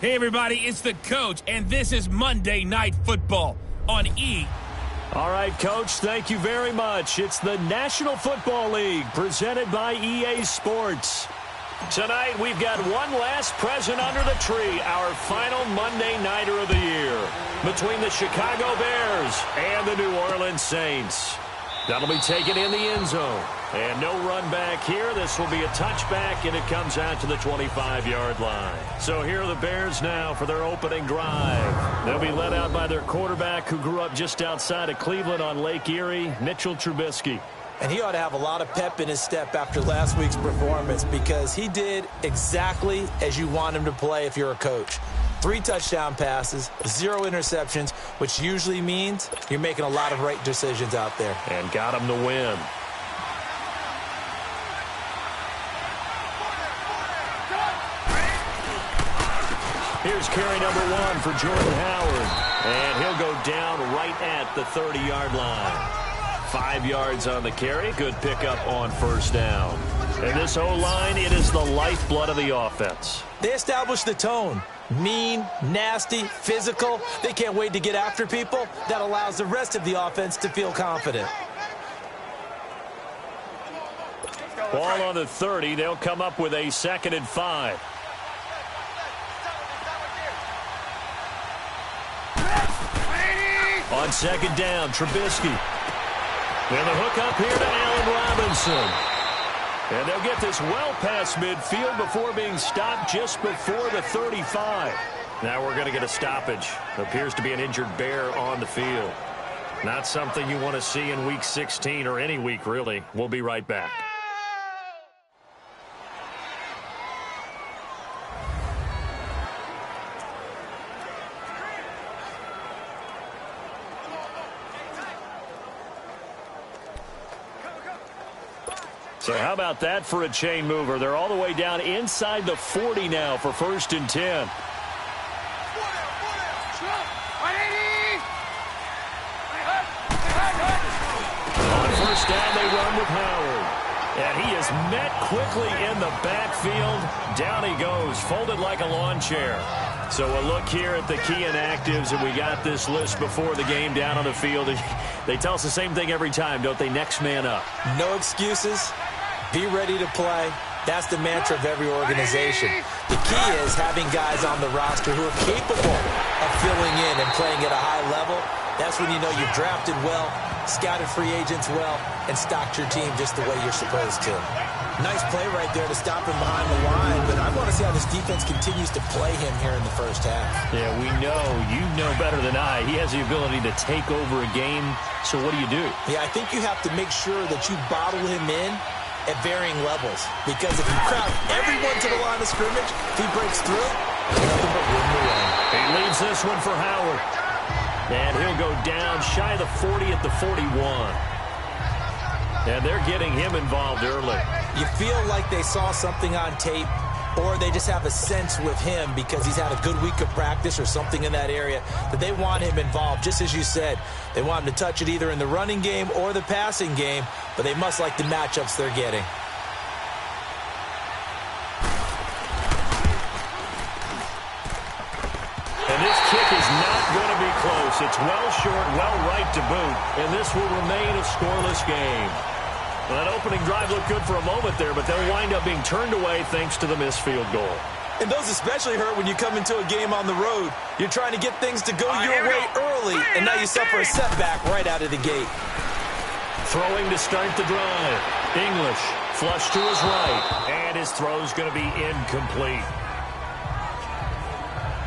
Hey, everybody, it's the coach, and this is Monday Night Football on E! All right, Coach, thank you very much. It's the National Football League presented by EA Sports. Tonight, we've got one last present under the tree, our final Monday Nighter of the year, between the Chicago Bears and the New Orleans Saints. That'll be taken in the end zone. And no run back here. This will be a touchback, and it comes out to the 25-yard line. So here are the Bears now for their opening drive. They'll be led out by their quarterback who grew up just outside of Cleveland on Lake Erie, Mitchell Trubisky. And he ought to have a lot of pep in his step after last week's performance because he did exactly as you want him to play if you're a coach. 3 touchdown passes, 0 interceptions, which usually means you're making a lot of right decisions out there. And got him to win. Here's carry number 1 for Jordan Howard. And he'll go down right at the 30-yard line. 5 yards on the carry. Good pickup on first down. And this O-line, it is the lifeblood of the offense. They established the tone. Mean, nasty, physical. They can't wait to get after people. That allows the rest of the offense to feel confident. Ball on the 30. They'll come up with a 2nd and 5. On 2nd down, Trubisky. And the hook up here to Allen Robinson. And they'll get this well past midfield before being stopped just before the 35. Now we're going to get a stoppage. Appears to be an injured Bear on the field. Not something you want to see in Week 16 or any week, really. We'll be right back. So how about that for a chain mover? They're all the way down inside the 40 now for 1st and 10. On 1st down, they run with Howard. And he is met quickly in the backfield. Down he goes, folded like a lawn chair. So a look here at the key inactives, and we got this list before the game down on the field. They tell us the same thing every time, don't they? Next man up. No excuses. Be ready to play. That's the mantra of every organization. The key is having guys on the roster who are capable of filling in and playing at a high level. That's when you know you've drafted well, scouted free agents well, and stocked your team just the way you're supposed to. Nice play right there to stop him behind the line, but I want to see how this defense continues to play him here in the first half. Yeah, we know. You know better than I. He has the ability to take over a game, so what do? Yeah, I think you have to make sure that you bottle him in at varying levels, because if you crowd everyone to the line of scrimmage, if he breaks through, nothing but room to run. He leaves this one for Howard. And he'll go down shy of the 40 at the 41. And they're getting him involved early. You feel like they saw something on tape, or they just have a sense with him because he's had a good week of practice or something in that area that they want him involved. Just as you said, they want him to touch it either in the running game or the passing game, but they must like the matchups they're getting. And this kick is not going to be close. It's well short, well right to boot, and this will remain a scoreless game. Well, that opening drive looked good for a moment there, but they'll wind up being turned away thanks to the missed field goal. And those especially hurt when you come into a game on the road. You're trying to get things to go your way early, and now you suffer a setback right out of the gate. Throwing to start the drive. English, flush to his right, and his throw's going to be incomplete.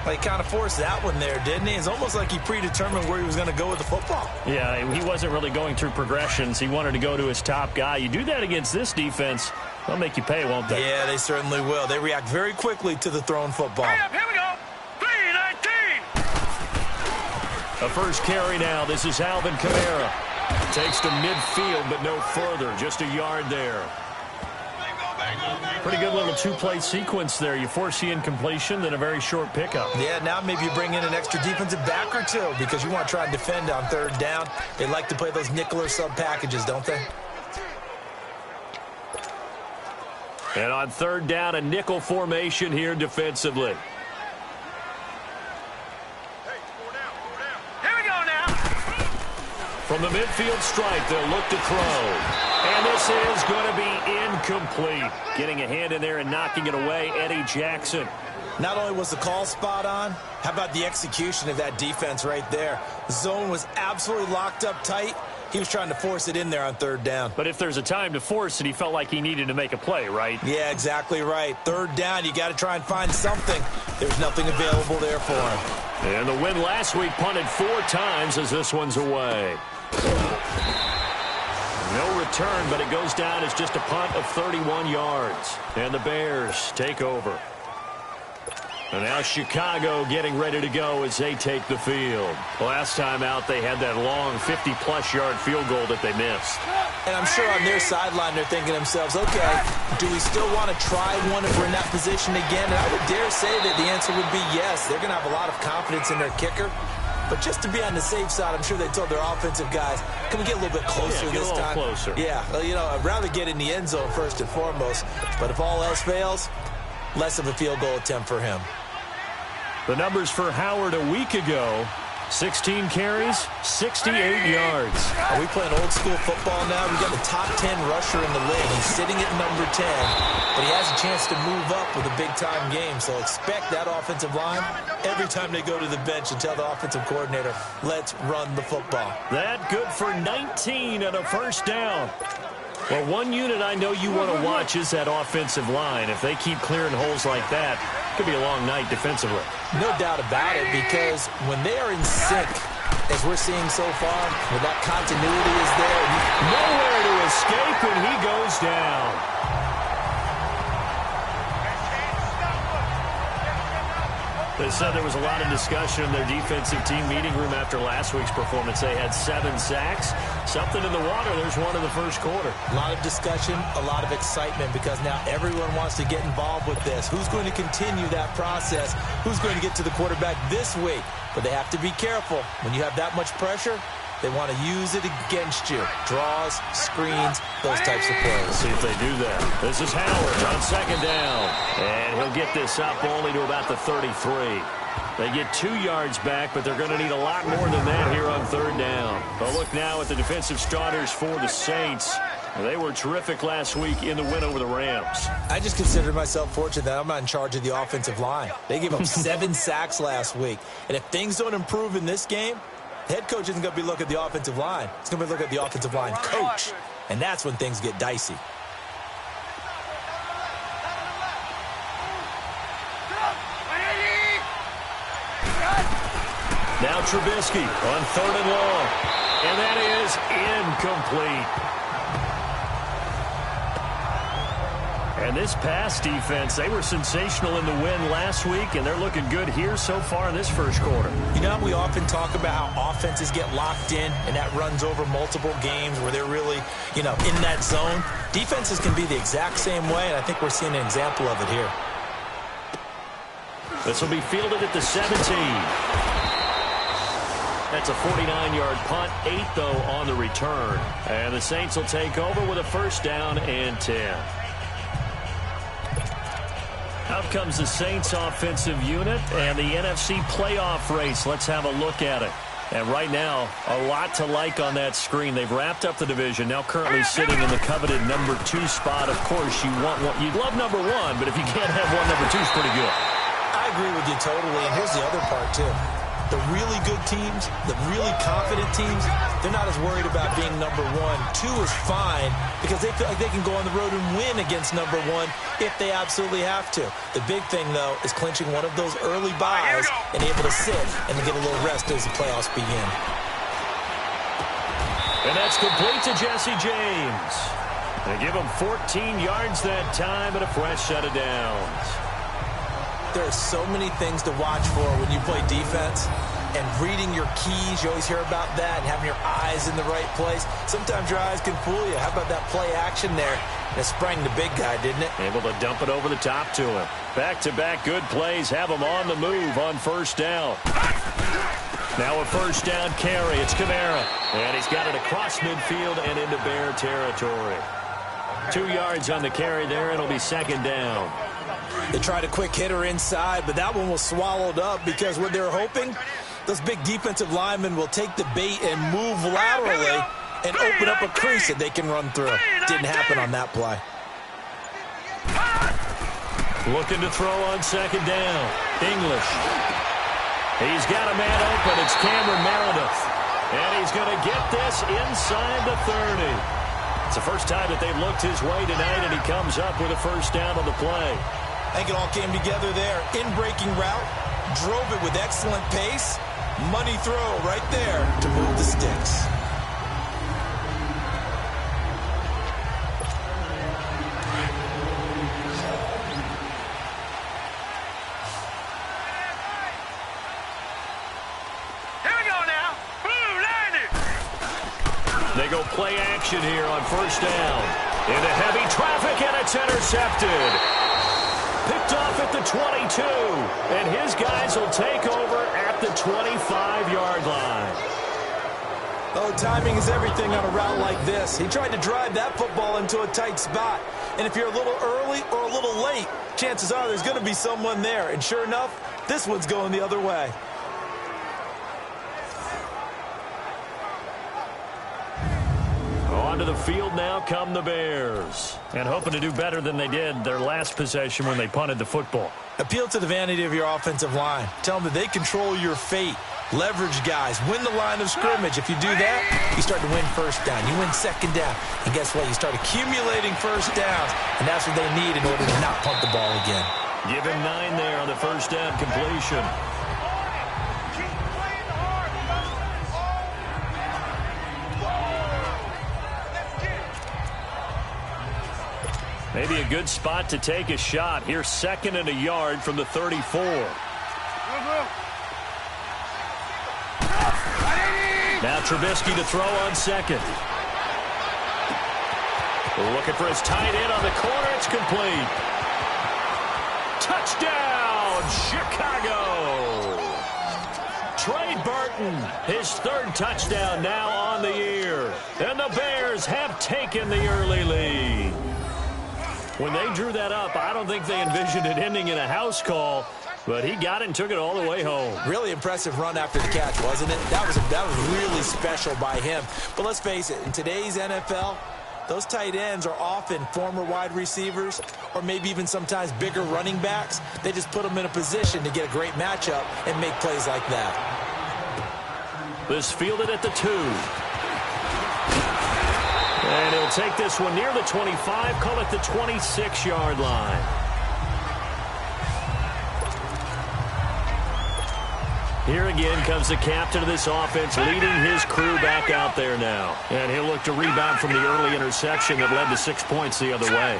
Well, he kind of forced that one there, didn't he? It's almost like he predetermined where he was going to go with the football. Yeah, he wasn't really going through progressions. He wanted to go to his top guy. You do that against this defense, they'll make you pay, won't they? Yeah, they certainly will. They react very quickly to the thrown football. Hurry up, here we go. 3-19. A first carry now. This is Alvin Kamara. Takes to midfield, but no further. Just a yard there. Pretty good little two-play sequence there. You force the incompletion, then a very short pickup. Yeah, now maybe you bring in an extra defensive back or two because you want to try and defend on 3rd down. They like to play those nickel or sub packages, don't they? And on 3rd down, a nickel formation here defensively. From the midfield stripe, they'll look to throw. And this is going to be incomplete. Getting a hand in there and knocking it away, Eddie Jackson. Not only was the call spot on, how about the execution of that defense right there? The zone was absolutely locked up tight. He was trying to force it in there on third down. But if there's a time to force it, he felt like he needed to make a play, right? Yeah, exactly right. Third down, you got to try and find something. There's nothing available there for him. And the win last week punted 4 times as this one's away. No return, but it goes down as just a punt of 31 yards. And the Bears take over. And now Chicago getting ready to go as they take the field. Last time out, they had that long 50-plus yard field goal that they missed. And I'm sure on their sideline, they're thinking to themselves, okay, do we still want to try one if we're in that position again? And I would dare say that the answer would be yes. They're going to have a lot of confidence in their kicker. But just to be on the safe side, I'm sure they told their offensive guys, can we get a little bit closer this time? Closer. Yeah, well, you know, I'd rather get in the end zone first and foremost. But if all else fails, less of a field goal attempt for him. The numbers for Howard a week ago, 16 carries, 68 yards. Are we playing old school football now? We've got the top 10 rusher in the league. He's sitting at number 10, but he has a chance to move up with a big-time game. So expect that offensive line every time they go to the bench and tell the offensive coordinator, let's run the football. That good for 19 and a first down. Well, one unit I know you want to watch is that offensive line. If they keep clearing holes like that, it could be a long night defensively. No doubt about it, because when they are in sync, as we're seeing so far, when that continuity is there. Nowhere to escape, and he goes down. They said there was a lot of discussion in their defensive team meeting room after last week's performance. They had 7 sacks. Something in the water. There's one in the first quarter. A lot of discussion, a lot of excitement, because now everyone wants to get involved with this. Who's going to continue that process? Who's going to get to the quarterback this week? But they have to be careful. When you have that much pressure, they want to use it against you. Draws, screens, those types of plays. Let's see if they do that. This is Howard on second down. And he'll get this up only to about the 33. They get 2 yards back, but they're going to need a lot more than that here on third down. But look now at the defensive starters for the Saints. They were terrific last week in the win over the Rams. I just consider myself fortunate that I'm not in charge of the offensive line. They gave up 7 sacks last week. And if things don't improve in this game, the head coach isn't going to be looking at the offensive line. He's going to be looking at the offensive line coach. And that's when things get dicey. Now Trubisky on third and long. And that is incomplete. And this pass defense, they were sensational in the win last week, and they're looking good here so far in this first quarter. You know, we often talk about how offenses get locked in, and that runs over multiple games where they're really, you know, in that zone. Defenses can be the exact same way, and I think we're seeing an example of it here. This will be fielded at the 17. That's a 49-yard punt, 8, though, on the return. And the Saints will take over with a first down and 10. Out comes the Saints offensive unit and the NFC playoff race. Let's have a look at it. And right now, a lot to like on that screen. They've wrapped up the division, now currently sitting in the coveted number 2 spot. Of course, you'd love number 1, but if you can't have one, number 2 is pretty good. I agree with you totally, and here's the other part, too. The really good teams, the really confident teams, they're not as worried about being number 1. 2 is fine because they feel like they can go on the road and win against number 1 if they absolutely have to. The big thing, though, is clinching one of those early buys and able to sit and get a little rest as the playoffs begin. And that's complete to Jesse James. They give him 14 yards that time and a fresh set of downs. There are so many things to watch for when you play defense, and reading your keys, you always hear about that, and having your eyes in the right place. Sometimes your eyes can fool you. How about that play action there? And it sprang the big guy, didn't it? Able to dump it over the top to him. Back-to-back good plays have him on the move on first down. Now a first down carry. It's Kamara. And he's got it across midfield and into Bear territory. 2 yards on the carry there, and it'll be second down. They tried a quick hitter inside, but that one was swallowed up because what they're hoping Those big defensive linemen will take the bait and move laterally and open up a crease that they can run through. Didn't happen on that play. Looking to throw on second down. English. He's got a man open. It's Cameron Meredith. And he's going to get this inside the 30. It's the first time that they've looked his way tonight, and he comes up with a first down on the play. I think it all came together there. In-breaking route. Drove it with excellent pace. Money throw right there to move the sticks. They go play action here on first down. Into heavy traffic, and it's intercepted. Picked off at the 22. And his guys will take over at the 25-yard line. Oh, timing is everything on a route like this. He tried to drive that football into a tight spot. And if you're a little early or a little late, chances are there's going to be someone there. And sure enough, this one's going the other way. Onto the field now come the Bears. And hoping to do better than they did their last possession when they punted the football. Appeal to the vanity of your offensive line. Tell them that they control your fate. Leverage guys. Win the line of scrimmage. If you do that, you start to win first down. You win second down. And guess what? You start accumulating first downs. And that's what they need in order to not punt the ball again. Give him 9 there on the first down completion. Maybe a good spot to take a shot. Here's 2nd and a yard from the 34. Now Trubisky to throw on second. Looking for his tight end on the corner. It's complete. Touchdown, Chicago. Trey Burton, his 3rd touchdown now on the year. And the Bears have taken the early lead. When they drew that up, I don't think they envisioned it ending in a house call, but he got it and took it all the way home. Really impressive run after the catch, wasn't it? That was really special by him. But let's face it, in today's NFL, those tight ends are often former wide receivers or maybe even sometimes bigger running backs. They just put them in a position to get a great matchup and make plays like that. This fielded at the 2. And he'll take this one near the 25, call it the 26-yard line. Here again comes the captain of this offense, leading his crew back out there now. And he'll look to rebound from the early interception that led to 6 points the other way.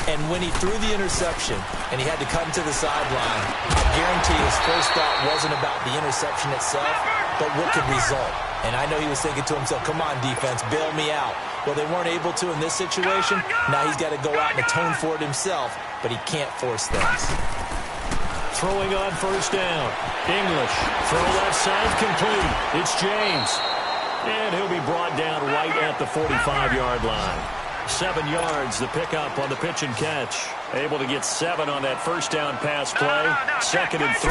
And when he threw the interception and he had to cut into the sideline, I guarantee his first thought wasn't about the interception itself, but what could result. And I know he was thinking to himself, come on, defense, bail me out. Well, they weren't able to in this situation. Now he's got to go out and atone for it himself, but he can't force things. Throwing on first down. English. Throw left side complete. It's James. And he'll be brought down right at the 45-yard line. 7 yards, the pickup on the pitch and catch. Able to get 7 on that first down pass play. 2nd and 3.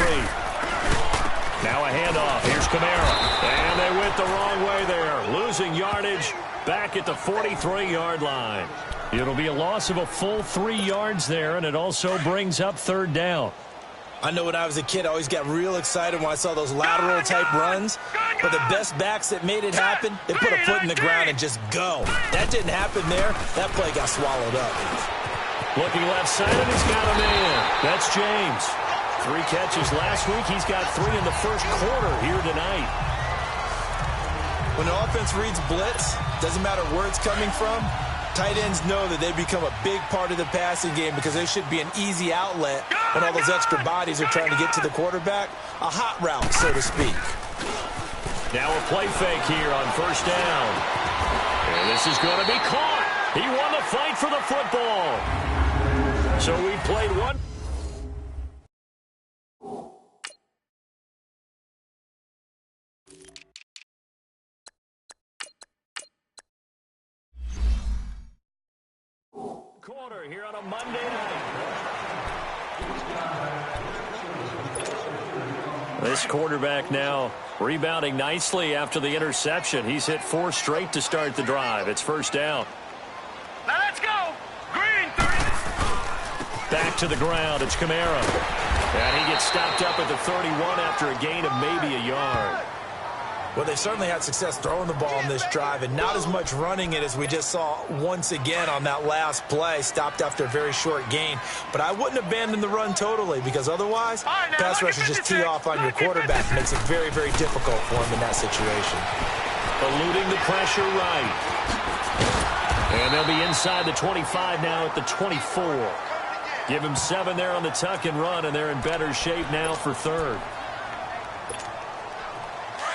Now a handoff. Here's Kamara. And they went the wrong way there. Losing yardage back at the 43-yard line. It'll be a loss of a full 3 yards there, and it also brings up 3rd down. I know when I was a kid, I always got real excited when I saw those lateral-type runs. But the best backs that made it happen, they put a foot in the ground and just go. That didn't happen there. That play got swallowed up. Looking left side, and he's got a man. That's James. 3 catches last week. He's got 3 in the first quarter here tonight. When the offense reads blitz, doesn't matter where it's coming from, tight ends know that they become a big part of the passing game because there should be an easy outlet when all those extra bodies are trying to get to the quarterback. A hot route, so to speak. Now a play fake here on first down. And this is going to be caught. He won the fight for the football. So we played one. Quarter here on a Monday night. This quarterback now rebounding nicely after the interception. He's hit 4 straight to start the drive. It's first down. Now let's go. Green 3. Back to the ground. It's Kamara. And he gets stopped up at the 31 after a gain of maybe a yard. Well, they certainly had success throwing the ball in this drive, and not as much running it as we just saw once again on that last play, stopped after a very short gain. But I wouldn't abandon the run totally, because otherwise, pass rushers just tee off on your quarterback. Makes it very, very difficult for him in that situation. Eluding the pressure right. And they'll be inside the 25 now at the 24. Give him 7 there on the tuck and run, and they're in better shape now for third.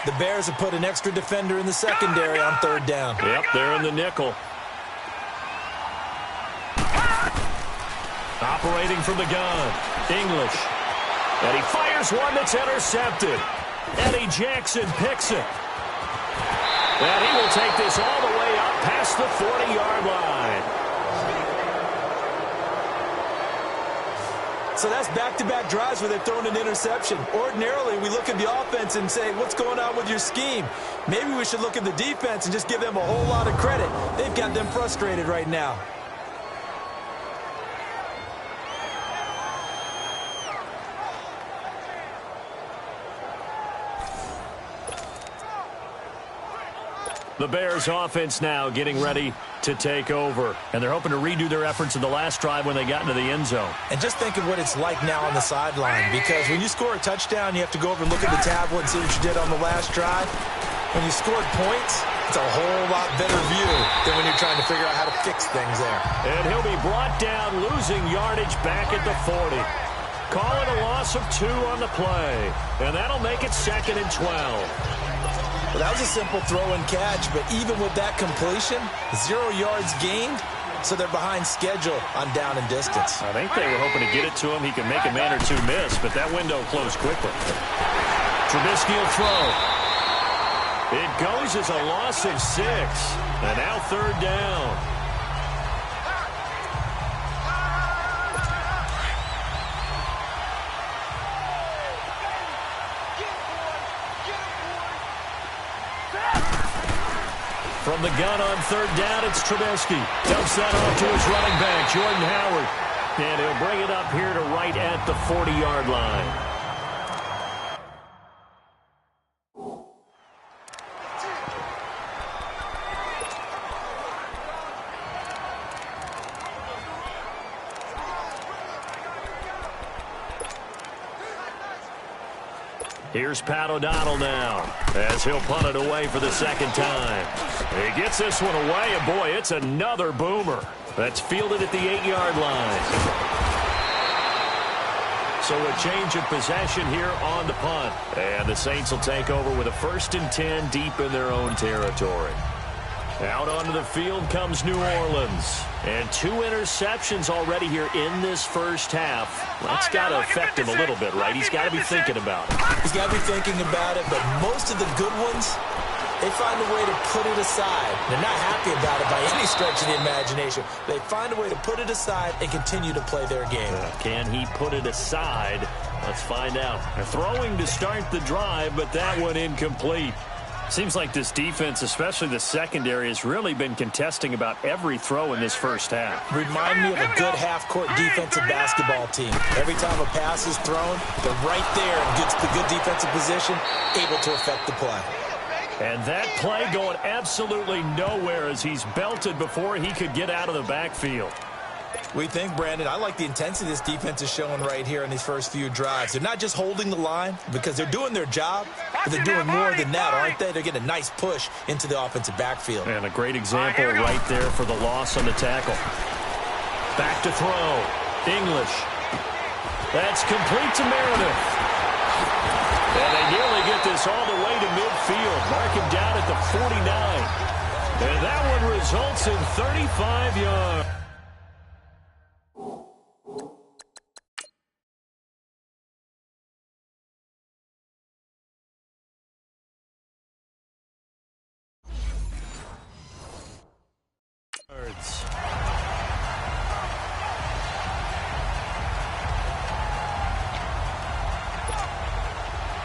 The Bears have put an extra defender in the secondary on third down. Yep, they're in the nickel. Operating from the gun, English. And he fires one that's intercepted. Eddie Jackson picks it. And he will take this all the way up past the 40-yard line. So that's back-to-back drives where they've thrown an interception. Ordinarily, we look at the offense and say, what's going on with your scheme? Maybe we should look at the defense and just give them a whole lot of credit. They've got them frustrated right now. The Bears offense now getting ready to take over. And they're hoping to redo their efforts in the last drive when they got into the end zone. And just think of what it's like now on the sideline, because when you score a touchdown, you have to go over and look at the tablet and see what you did on the last drive. When you scored points, it's a whole lot better view than when you're trying to figure out how to fix things there. And he'll be brought down, losing yardage back at the 40. Calling a loss of 2 on the play. And that'll make it 2nd and 12. Well, that was a simple throw and catch, but even with that completion, 0 yards gained, so they're behind schedule on down and distance. I think they were hoping to get it to him. He could make a man or 2 miss, but that window closed quickly. Trubisky will throw. It goes as a loss of 6, and now third down. From the gun on third down, it's Trubisky. Dumps that off to his running back, Jordan Howard. And he'll bring it up here to right at the 40-yard line. Here's Pat O'Donnell now, as he'll punt it away for the second time. He gets this one away, and boy, it's another boomer. That's fielded at the 8-yard line. So a change of possession here on the punt. And the Saints will take over with a 1st and 10 deep in their own territory. Out onto the field comes New Orleans. And 2 interceptions already here in this first half. That's got to affect him a little bit, right? He's got to be thinking about it. He's got to be thinking about it, but most of the good ones, they find a way to put it aside. They're not happy about it by any stretch of the imagination. They find a way to put it aside and continue to play their game. Can he put it aside? Let's find out. They're throwing to start the drive, but that one incomplete. Seems like this defense, especially the secondary, has really been contesting about every throw in this first half. Remind me of a good half-court defensive basketball team. Every time a pass is thrown, they're right there and gets the good defensive position, able to affect the play. And that play going absolutely nowhere as he's belted before he could get out of the backfield. We think, Brandon, I like the intensity this defense is showing right here in these first few drives. They're not just holding the line because they're doing their job, but they're doing more than that, aren't they? They're getting a nice push into the offensive backfield. And a great example right there for the loss on the tackle. Back to throw. English. That's complete to Meredith. And they nearly get this all the way to midfield. Mark him down at the 49. And that one results in 35 yards.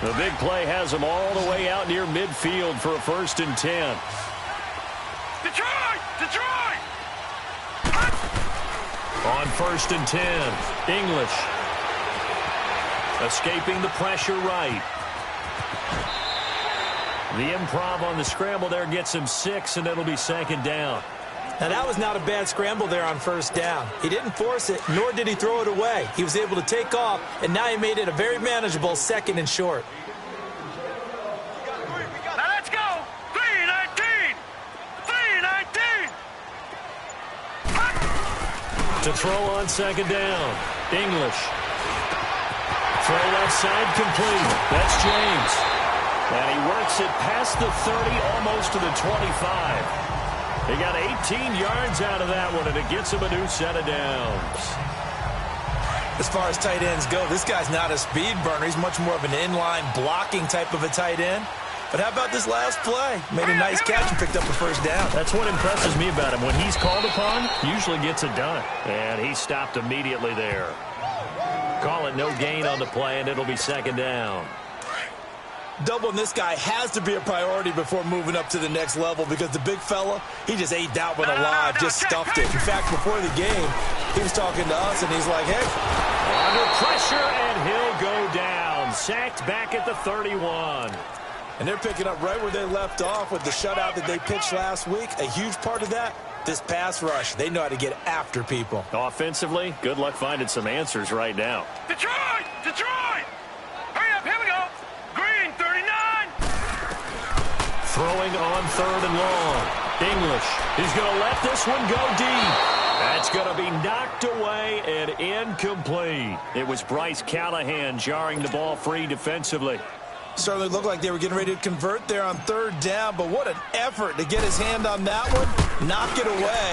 The big play has them all the way out near midfield for a 1st and 10. Detroit! Detroit! On 1st and 10, English. Escaping the pressure right. The improv on the scramble there gets him 6, and it'll be 2nd down. Now, that was not a bad scramble there on 1st down. He didn't force it, nor did he throw it away. He was able to take off, and now he made it a very manageable 2nd and short. Now let's go! 3-19! 3-19! To throw on 2nd down, English. Throw left side complete. That's James. And he works it past the 30, almost to the 25. He got 18 yards out of that one, and it gets him a new set of downs. As far as tight ends go, this guy's not a speed burner. He's much more of an inline blocking type of a tight end. But how about this last play? Made a nice catch and picked up a 1st down. That's what impresses me about him. When he's called upon, usually gets it done. And he stopped immediately there. Call it no gain on the play, and it'll be 2nd down. Doubling this guy has to be a priority before moving up to the next level because the big fella, he just ate that one alive, just stuffed it. In fact, before the game, he was talking to us, and he's like, hey. Under pressure, and he'll go down. Sacked back at the 31. And they're picking up right where they left off with the shutout that they pitched last week. A huge part of that, this pass rush. They know how to get after people. Offensively, good luck finding some answers right now. Detroit! Detroit! Hurry up, here we go! Green, 39! Throwing on 3rd and long. English. He's going to let this one go deep. That's going to be knocked away and incomplete. It was Bryce Callahan jarring the ball free defensively. Certainly looked like they were getting ready to convert there on 3rd down, but what an effort to get his hand on that one, knock it away,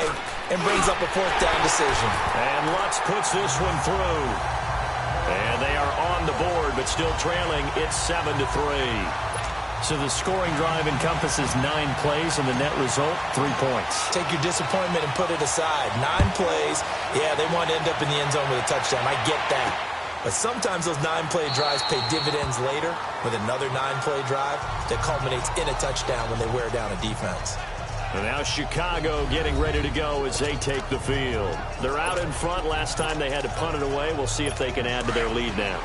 and brings up a 4th down decision. And Lutz puts this one through. And they are on the board, but still trailing. It's 7-3. So the scoring drive encompasses 9 plays, and the net result, 3 points. Take your disappointment and put it aside. 9 plays. Yeah, they want to end up in the end zone with a touchdown. I get that. But sometimes those 9-play drives pay dividends later with another 9-play drive that culminates in a touchdown when they wear down a defense. And now Chicago getting ready to go as they take the field. They're out in front. Last time they had to punt it away. We'll see if they can add to their lead now.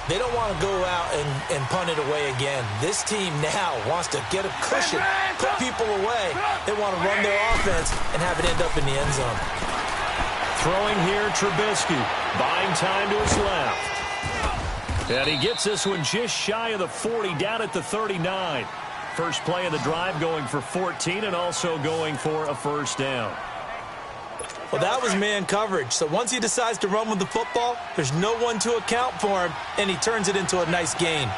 They don't want to go out and punt it away again. This team now wants to get a cushion, put people away. They want to run their offense and have it end up in the end zone. Throwing here, Trubisky, buying time to his left. And he gets this one just shy of the 40, down at the 39. First play of the drive going for 14 and also going for a 1st down. Well, that was man coverage. So once he decides to run with the football, there's no one to account for him, and he turns it into a nice gain.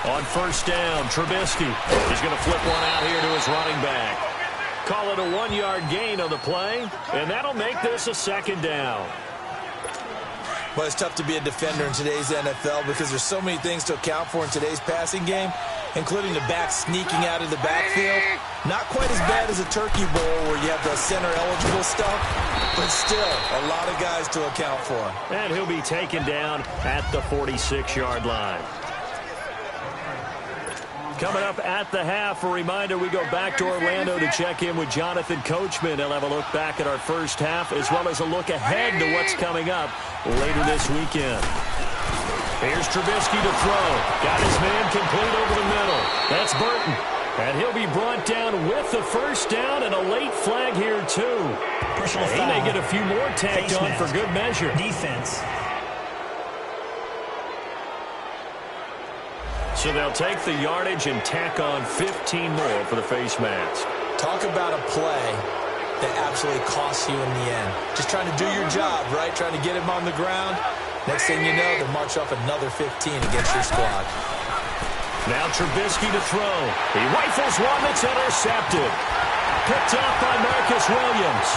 On 1st down, Trubisky. He's going to flip one out here to his running back. Call it a 1-yard gain on the play, and that'll make this a 2nd down. Well, it's tough to be a defender in today's NFL because there's so many things to account for in today's passing game, including the back sneaking out of the backfield. Not quite as bad as a turkey bowl where you have the center-eligible stuff, but still a lot of guys to account for. And he'll be taken down at the 46-yard line. Coming up at the half, a reminder, we go back to Orlando to check in with Jonathan Coachman. He'll have a look back at our first half as well as a look ahead to what's coming up later this weekend. Here's Trubisky to throw. Got his man complete over the middle. That's Burton. And he'll be brought down with the 1st down and a late flag here, too. Personal he foul. may get a few more tacked on for good measure. Defense. So they'll take the yardage and tack on 15 more for the face mask. Talk about a play that absolutely costs you in the end. Just trying to do your job, right? Trying to get him on the ground. Next thing you know, they march off another 15 against your squad. Now Trubisky to throw. He rifles one that's intercepted. Picked off by Marcus Williams.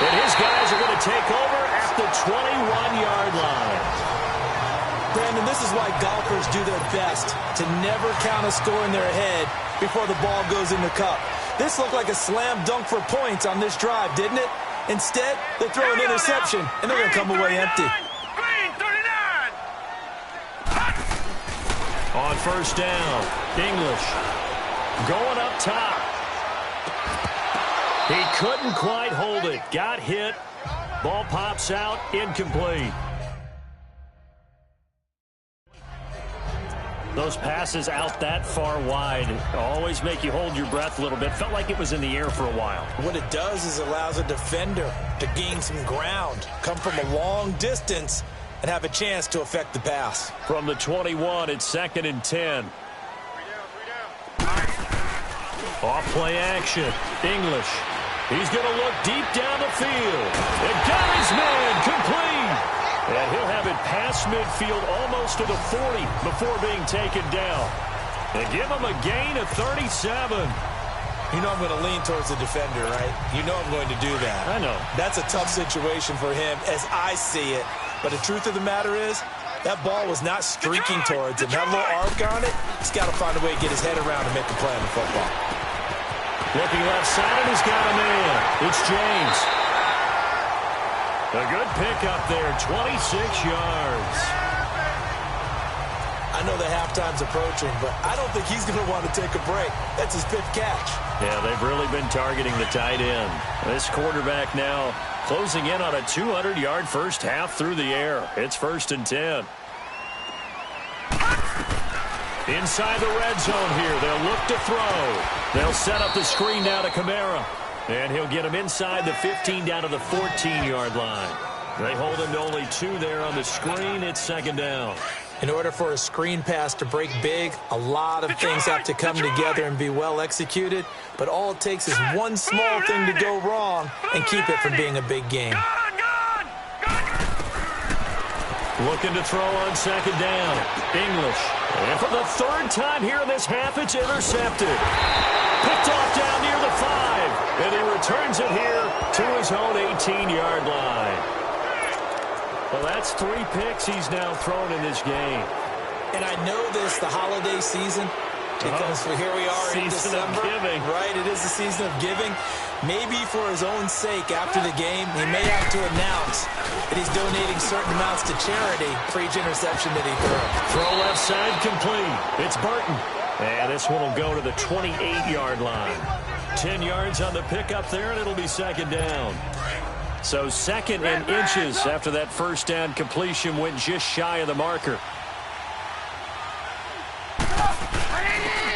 And his guys are going to take over at the 21-yard line. Brandon, this is why golfers do their best to never count a score in their head before the ball goes in the cup. This looked like a slam dunk for points on this drive, didn't it? Instead, they throw an interception, and they're going to come away empty. Green, 39! On first down, English going up top. He couldn't quite hold it. Got hit. Ball pops out, incomplete. Those passes out that far wide always make you hold your breath a little bit. Felt like it was in the air for a while. What it does is allows a defender to gain some ground, come from a long distance, and have a chance to affect the pass. From the 21, it's 2nd and 10. Off play action. English. He's going to look deep down the field. And got his man complete. And he'll have it past midfield almost to the 40 before being taken down. And give him a gain of 37. You know I'm going to lean towards the defender, right? You know I'm going to do that. I know. That's a tough situation for him as I see it. But the truth of the matter is, that ball was not streaking towards him. That little arc on it, he's got to find a way to get his head around and make a play on the football. Looking left side, and he's got a man. It's James. A good pickup there, 26 yards. I know the halftime's approaching, but I don't think he's going to want to take a break. That's his 5th catch. Yeah, they've really been targeting the tight end. This quarterback now closing in on a 200-yard first half through the air. It's 1st and 10. Inside the red zone here. They'll look to throw. They'll set up the screen now to Kamara. And he'll get him inside the 15 down to the 14-yard line. They hold him to only 2 there on the screen. It's 2nd down. In order for a screen pass to break big, a lot of things have to come together and be well executed. But all it takes is one small thing to go wrong and keep it from being a big game. Looking to throw on 2nd down. English. And for the 3rd time here in this half, it's intercepted. Picked off down near the 5. And he returns it here to his own 18-yard line. Well, that's 3 picks he's now thrown in this game. And I know this, the holiday season, because here we are in December. Right, it is the season of giving. Maybe for his own sake, after the game, he may have to announce that he's donating certain amounts to charity for each interception that he throws. Throw left side complete. It's Burton. And this one will go to the 28-yard line. 10 yards on the pickup there, and it'll be 2nd down. So 2nd and inches after that first down completion went just shy of the marker.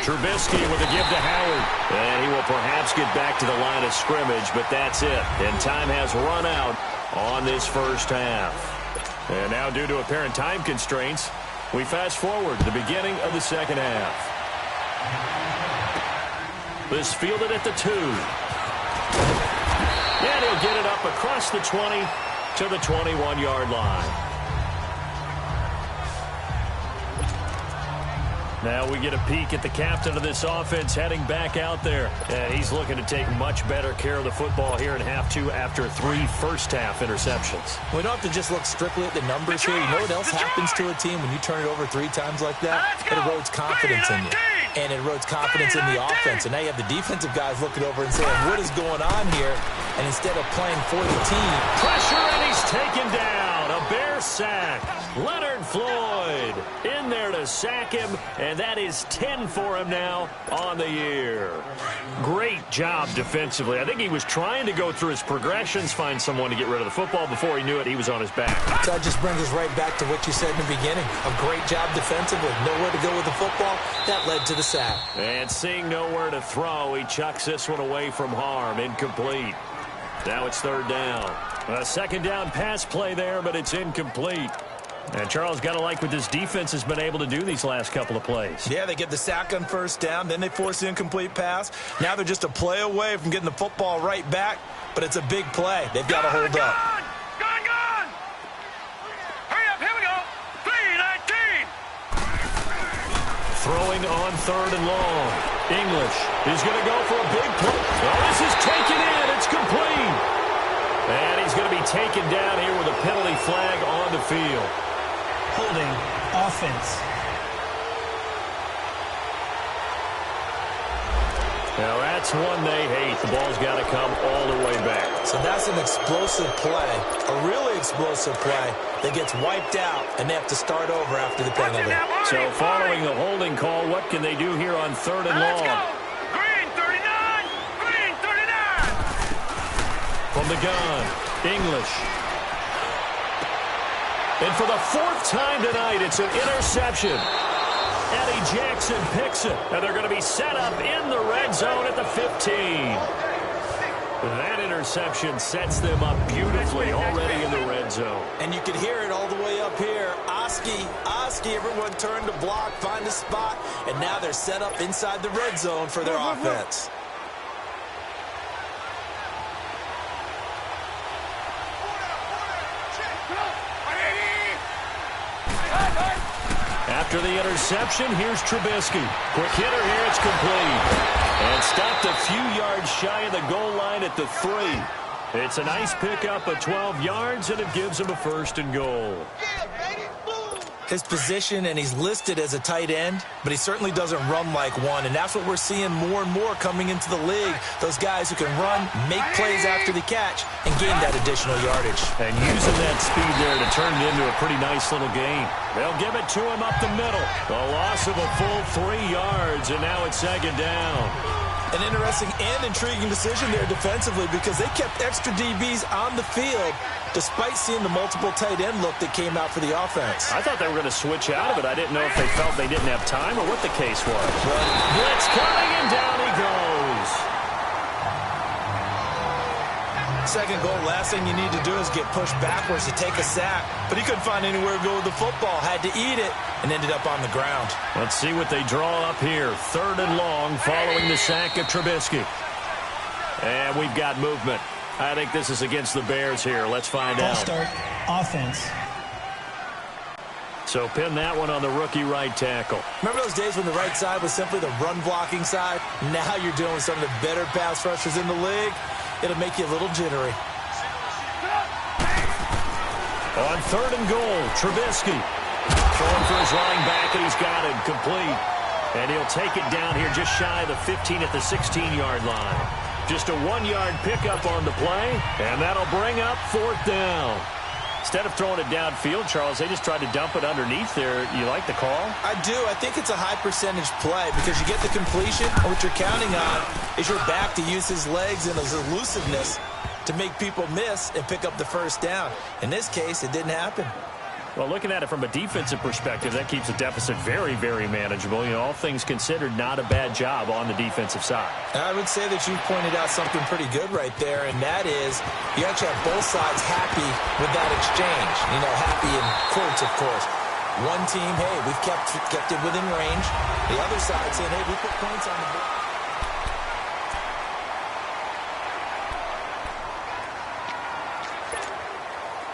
Trubisky with a give to Howard. And he will perhaps get back to the line of scrimmage, but that's it. And time has run out on this first half. And now, due to apparent time constraints, we fast forward to the beginning of the 2nd half. This fielded at the 2. And he'll get it up across the 20 to the 21-yard line. Now we get a peek at the captain of this offense heading back out there. And he's looking to take much better care of the football here in half 2 after 3 first-half interceptions. We don't have to just look strictly at the numbers here. You know what else happens to a team when you turn it over 3 times like that? It erodes confidence in you. And it erodes confidence in the offense. And now you have the defensive guys looking over and saying, what is going on here? And instead of playing for the team. Pressure, and he's taken down. A Bear sack. Leonard Floyd in there to sack him. And that is 10 for him now on the year. Great job defensively. I think he was trying to go through his progressions, find someone to get rid of the football. Before he knew it, he was on his back. So that just brings us right back to what you said in the beginning. A great job defensively. Nowhere to go with the football. That led to the sack. And seeing nowhere to throw, he chucks this one away from harm. Incomplete. Now it's 3rd down. A 2nd down pass play there, but it's incomplete. And Charles, got to like what this defense has been able to do these last couple of plays. Yeah, they get the sack on first down, then they force the incomplete pass. Now they're just a play away from getting the football right back, but it's a big play. They've got to hold up. Gone! Hurry up, here we go. 3-19. Throwing on 3rd and long. English is going to go for a big play. Oh, this is taken in. It's complete. And he's going to be taken down here with a penalty flag on the field. Holding offense. Now, that's one they hate. The ball's got to come all the way back. So that's an explosive play, a really explosive play that gets wiped out, and they have to start over after the penalty. So following the holding call, what can they do here on 3rd and long? Green 39! Green 39! From the gun, English. And for the 4th time tonight, it's an interception. Eddie Jackson picks it, and they're going to be set up in the red zone at the 15. That interception sets them up beautifully already in the red zone. And you can hear it all the way up here. Oski, everyone turned to block, find a spot, and now they're set up inside the red zone for their offense. After the interception, here's Trubisky. Quick hitter here, it's complete. And stopped a few yards shy of the goal line at the 3. It's a nice pickup of 12 yards, and it gives him a 1st and goal. His position, and he's listed as a tight end, but he certainly doesn't run like one, and that's what we're seeing more and more coming into the league. Those guys who can run, make plays after the catch, and gain that additional yardage. And using that speed there to turn it into a pretty nice little gain. They'll give it to him up the middle. The loss of a full 3 yards, and now it's 2nd down. An interesting and intriguing decision there defensively because they kept extra DBs on the field despite seeing the multiple tight end look that came out for the offense. I thought they were going to switch out of it. I didn't know if they felt they didn't have time or what the case was. Blitz coming, and down he goes. 2nd goal, last thing you need to do is get pushed backwards to take a sack. But he couldn't find anywhere to go with the football. Had to eat it and ended up on the ground. Let's see what they draw up here. 3rd and long following the sack of Trubisky. And we've got movement. I think this is against the Bears here. Let's find out. Start offense. So pin that one on the rookie right tackle. Remember those days when the right side was simply the run-blocking side? Now you're dealing with some of the better pass rushers in the league. It'll make you a little jittery. On 3rd and goal, Trubisky. Throwing for his running back, and he's got it complete. And he'll take it down here just shy of the 15 at the 16-yard line. Just a 1-yard pickup on the play, and that'll bring up 4th down. Instead of throwing it downfield, Charles, they just tried to dump it underneath there. You like the call? I do. I think it's a high-percentage play because you get the completion, and what you're counting on is your back to use his legs and his elusiveness to make people miss and pick up the 1st down. In this case, it didn't happen. Well, looking at it from a defensive perspective, that keeps the deficit very, very manageable. You know, all things considered, not a bad job on the defensive side. I would say that you've pointed out something pretty good right there, and that is you actually have both sides happy with that exchange. You know, happy in quotes, of course. One team, hey, we've kept it within range. The other side saying, hey, we put points on the board.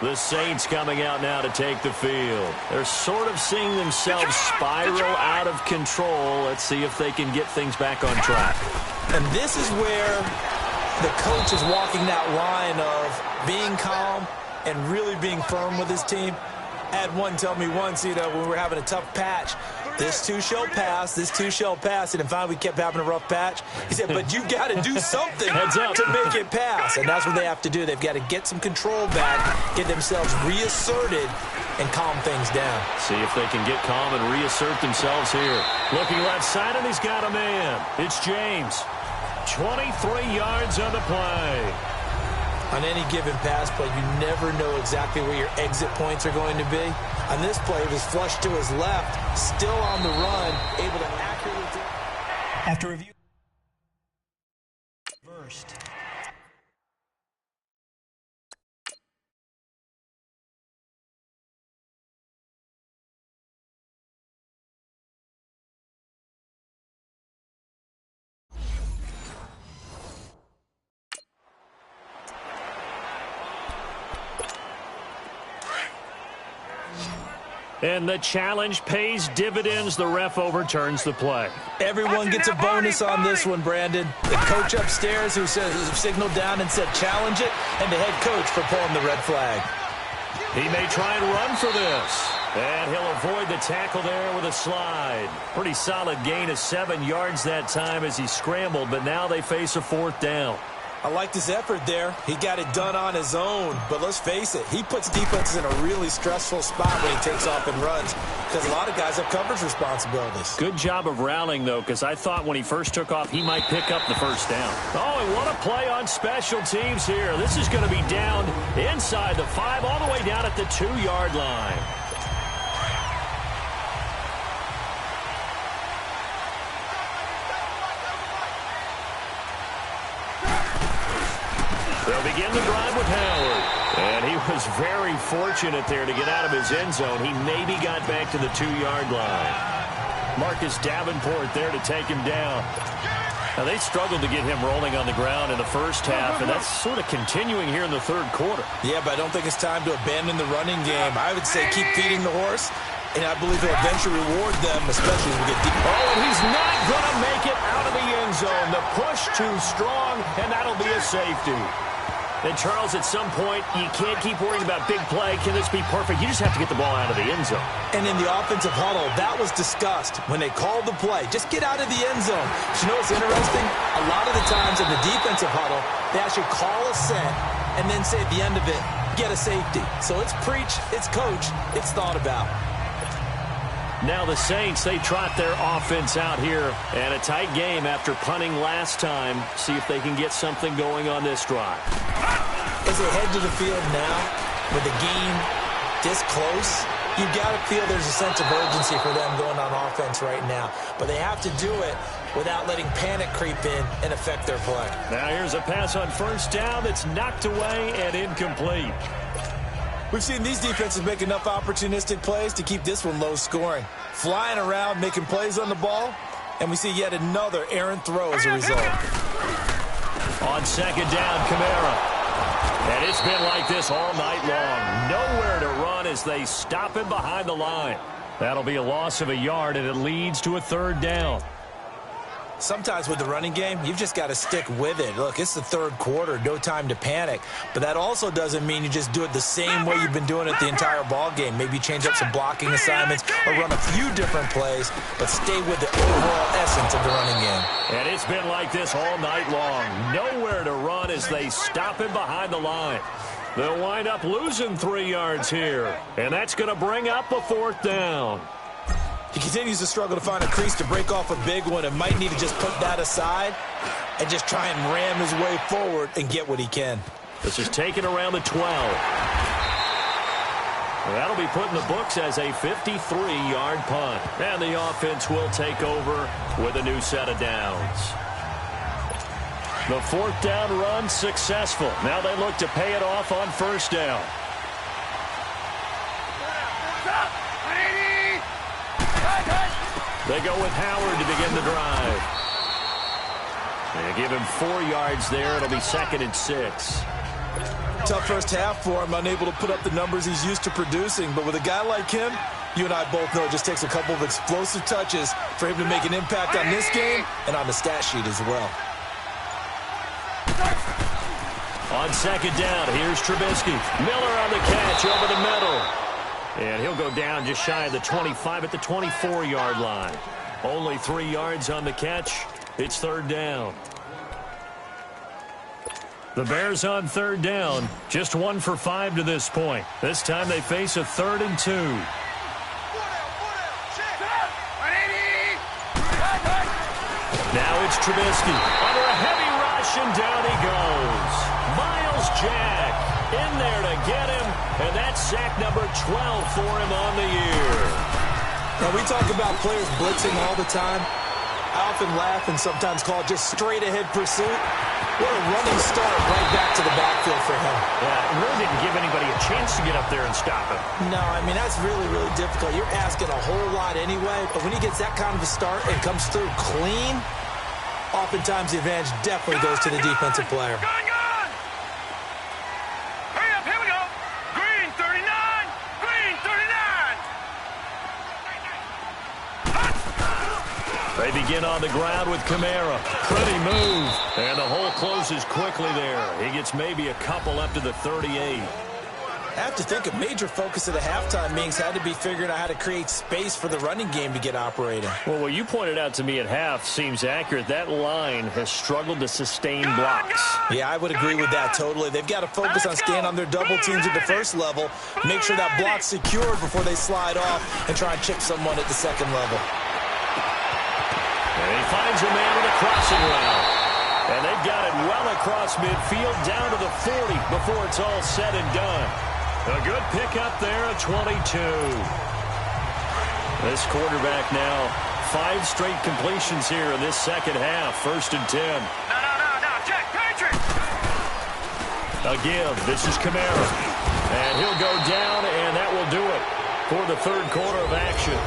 The Saints coming out now to take the field. They're sort of seeing themselves spiral out of control. Let's see if they can get things back on track. And this is where the coach is walking that line of being calm and really being firm with his team. I had one tell me once, you know, when we were having a tough patch, this too shall pass, this too shall pass. And finally we kept having a rough patch. He said, but you got to do something to make it pass. And that's what they have to do. They've got to get some control back, get themselves reasserted, and calm things down. See if they can get calm and reassert themselves here. Looking left side, and he's got a man. It's James. 23 yards on the play. On any given pass play, you never know exactly where your exit points are going to be. On this play, it was flushed to his left, still on the run, able to accurately... After review... First. And the challenge pays dividends. The ref overturns the play. Everyone gets a bonus on this one, Brandon. The coach upstairs who signaled down and said challenge it, and the head coach for pulling the red flag. He may try and run for this. And he'll avoid the tackle there with a slide. Pretty solid gain of 7 yards that time as he scrambled, but now they face a 4th down. I liked his effort there. He got it done on his own. But let's face it, he puts defenses in a really stressful spot when he takes off and runs because a lot of guys have coverage responsibilities. Good job of rallying, though, because I thought when he first took off, he might pick up the 1st down. Oh, and what a play on special teams here. This is going to be down inside the 5, all the way down at the 2-yard line. They'll begin the drive with Howard. And he was very fortunate there to get out of his end zone. He maybe got back to the 2-yard line. Marcus Davenport there to take him down. Now, they struggled to get him rolling on the ground in the first half, and that's sort of continuing here in the 3rd quarter. Yeah, but I don't think it's time to abandon the running game. I would say keep feeding the horse, and I believe he'll eventually reward them, especially as we get deep. Oh, and he's not going to make it out of the end zone. The push too strong, and that'll be a safety. And, Charles, at some point, you can't keep worrying about big play. Can this be perfect? You just have to get the ball out of the end zone. And in the offensive huddle, that was discussed when they called the play. Just get out of the end zone. But you know what's interesting? A lot of the times in the defensive huddle, they actually call a set and then say at the end of it, get a safety. So it's preach, it's coach, it's thought about. Now the Saints, they trot their offense out here. And a tight game after punting last time. See if they can get something going on this drive. As they head to the field now, with the game this close, you've got to feel there's a sense of urgency for them going on offense right now. But they have to do it without letting panic creep in and affect their play. Now here's a pass on 1st down that's knocked away and incomplete. We've seen these defenses make enough opportunistic plays to keep this one low scoring. Flying around, making plays on the ball, and we see yet another errant throw as a result. On 2nd down, Kamara. And it's been like this all night long. Nowhere to run as they stop him behind the line. That'll be a loss of a yard, and it leads to a 3rd down. Sometimes with the running game, you've just got to stick with it. Look, it's the 3rd quarter, no time to panic. But that also doesn't mean you just do it the same way you've been doing it the entire ball game. Maybe change up some blocking assignments or run a few different plays, but stay with the overall essence of the running game. And it's been like this all night long. Nowhere to run as they stop him behind the line. They'll wind up losing 3 yards here. And that's going to bring up a 4th down. He continues to struggle to find a crease to break off a big one and might need to just put that aside and just try and ram his way forward and get what he can. This is taken around the 12. That'll be put in the books as a 53-yard punt. And the offense will take over with a new set of downs. The 4th down run successful. Now they look to pay it off on 1st down. They go with Howard to begin the drive. They give him 4 yards there. It'll be 2nd and 6. Tough first half for him, unable to put up the numbers he's used to producing. But with a guy like him, you and I both know it just takes a couple of explosive touches for him to make an impact on this game and on the stat sheet as well. On 2nd down, here's Trubisky. Miller on the catch over the middle. And he'll go down just shy of the 25 at the 24-yard line. Only 3 yards on the catch. It's 3rd down. The Bears on 3rd down. Just 1 for 5 to this point. This time they face a 3rd and 2. Now it's Trubisky. Under a heavy rush, and down he goes. Miles Jack in there to get him. And that's sack number 12 for him on the year. Now, we talk about players blitzing all the time. I often laugh and sometimes call it just straight-ahead pursuit. What a running start right back to the backfield for him. Yeah, it really didn't give anybody a chance to get up there and stop him. No, I mean, that's really, really difficult. You're asking a whole lot anyway, but when he gets that kind of a start and comes through clean, oftentimes the advantage definitely goes to the defensive player. They begin on the ground with Kamara. Pretty move. And the hole closes quickly there. He gets maybe a couple up to the 38. I have to think a major focus of the halftime meetings had to be figuring out how to create space for the running game to get operating. Well, what you pointed out to me at half seems accurate. That line has struggled to sustain blocks. Yeah, I would agree with that totally. They've got to focus on staying on their double teams at the first level, make sure that block's secured before they slide off and try and chip someone at the second level. And he finds a man with a crossing route. And they've got it well across midfield down to the 40 before it's all said and done. A good pickup there at 22. This quarterback now, 5 straight completions here in this second half. 1st and 10. No, Jack Patrick! A give. This is Kamara. And he'll go down, and that will do it for the third quarter of action.